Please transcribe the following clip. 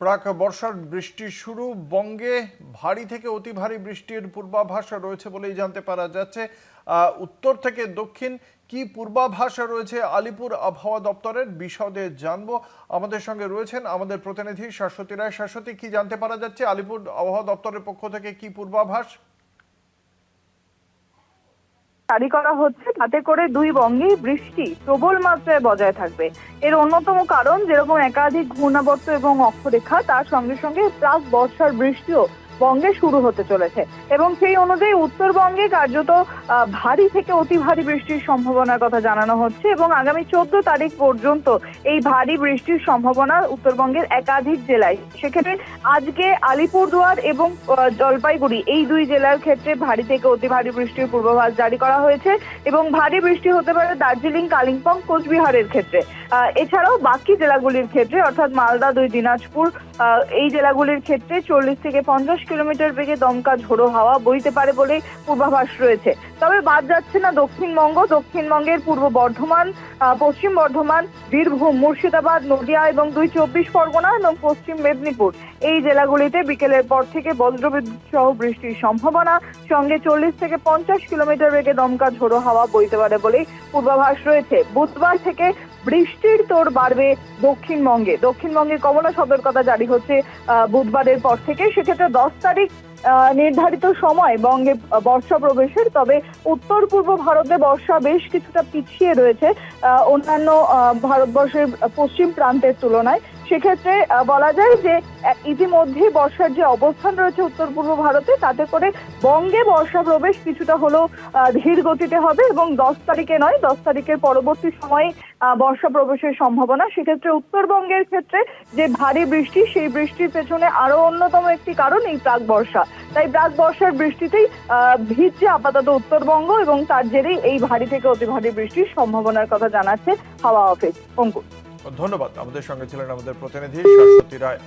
প্রাক বর্ষার বৃষ্টি শুরু, বঙ্গে ভারী থেকে অতি ভারী বৃষ্টির পূর্বাভাস রয়েছে বলেই জানতে পারা যাচ্ছে। উত্তর থেকে দক্ষিণ কি পূর্বাভাস রয়েছে আলিপুর আবহাওয়া দপ্তরের, বিশদে জানবো। আমাদের সঙ্গে রয়েছেন আমাদের প্রতিনিধি শাশ্বতী রায়। শাশ্বতী, কি জানতে পারা যাচ্ছে আলিপুর আবহাওয়া দপ্তরের পক্ষ থেকে, কি পূর্বাভাস জারি করা হচ্ছে? তাতে করে দুই বঙ্গে বৃষ্টি প্রবল মাত্রায় বজায় থাকবে। এর অন্যতম কারণ, যেরকম একাধিক ঘূর্ণাবর্ত এবং অক্ষরেখা, তার সঙ্গে সঙ্গে প্রাক বর্ষার বৃষ্টিও বঙ্গে শুরু হতে চলেছে এবং সেই অনুযায়ী উত্তরবঙ্গে কার্যত ভারী থেকে অতি ভারী বৃষ্টির সম্ভাবনার কথা জানানো হচ্ছে এবং আগামী 14 তারিখ পর্যন্ত এই ভারী বৃষ্টির সম্ভাবনা উত্তরবঙ্গের একাধিক জেলায়। সেক্ষেত্রে আজকে আলিপুরদুয়ার এবং জলপাইগুড়ি এই দুই জেলার ক্ষেত্রে ভারী থেকে অতি ভারী বৃষ্টির পূর্বাভাস জারি করা হয়েছে এবং ভারী বৃষ্টি হতে পারে দার্জিলিং, কালিম্পং, কোচবিহারের ক্ষেত্রে। এছাড়াও বাকি জেলাগুলির ক্ষেত্রে অর্থাৎ মালদা, দিনাজপুর এই জেলাগুলির ক্ষেত্রে 40 থেকে 50 কিলোমিটার বেগে দমকা ঝোড়ো হাওয়া বইতে পারে বলে পূর্বাভাস রয়েছে। তবে বাদ যাচ্ছে না দক্ষিণবঙ্গ। দক্ষিণবঙ্গের পূর্ব বর্ধমান, পশ্চিম বর্ধমান, বীরভূম, মুর্শিদাবাদ, নদিয়া এবং 24 পরগনা এবং পশ্চিম মেদিনীপুর এই জেলাগুলিতে বিকেলের পর থেকে বজ্রবিদ্যুৎ সহ বৃষ্টির সম্ভাবনা, সঙ্গে 40 থেকে 50 কিলোমিটার বেগে দমকা ঝোড়ো হাওয়া বইতে পারে বলেই পূর্বাভাস রয়েছে। বুধবার থেকে বৃষ্টির তোড় বাড়বে দক্ষিণবঙ্গে। দক্ষিণবঙ্গে কমলা সতর্কতা জারি হচ্ছে বুধবারের পর থেকে। সেক্ষেত্রে 10 তারিখ নির্ধারিত সময় বঙ্গে বর্ষা প্রবেশের। তবে উত্তর পূর্ব ভারতে বর্ষা বেশ কিছুটা পিছিয়ে রয়েছে অন্যান্য ভারতবর্ষের পশ্চিম প্রান্তের তুলনায়। সেক্ষেত্রে বলা যায় যে ইতিমধ্যে বর্ষার যে অবস্থান রয়েছে উত্তর পূর্ব ভারতে, তাতে করে বঙ্গে বর্ষা প্রবেশ কিছুটা হলেও ধীর গতিতে হবে এবং 10 তারিখে নয়, 10 তারিখের পরবর্তী সময়ে বর্ষা প্রবেশের সম্ভাবনা। সেক্ষেত্রে উত্তরবঙ্গের ক্ষেত্রে যে ভারী বৃষ্টি, সেই বৃষ্টির পেছনে আরো অন্যতম একটি কারণ এই প্রাক বর্ষা। তাই প্রাক বর্ষার বৃষ্টিতেই ভিজছে আপাতত উত্তরবঙ্গ এবং তার জেরেই এই ভারী থেকে অতি ভারী বৃষ্টির সম্ভাবনার কথা জানাচ্ছে হাওয়া অফিস। অঙ্কুর, ধন্যবাদ। আমাদের সঙ্গে ছিলেন আমাদের প্রতিনিধি শাশ্বতী রায়।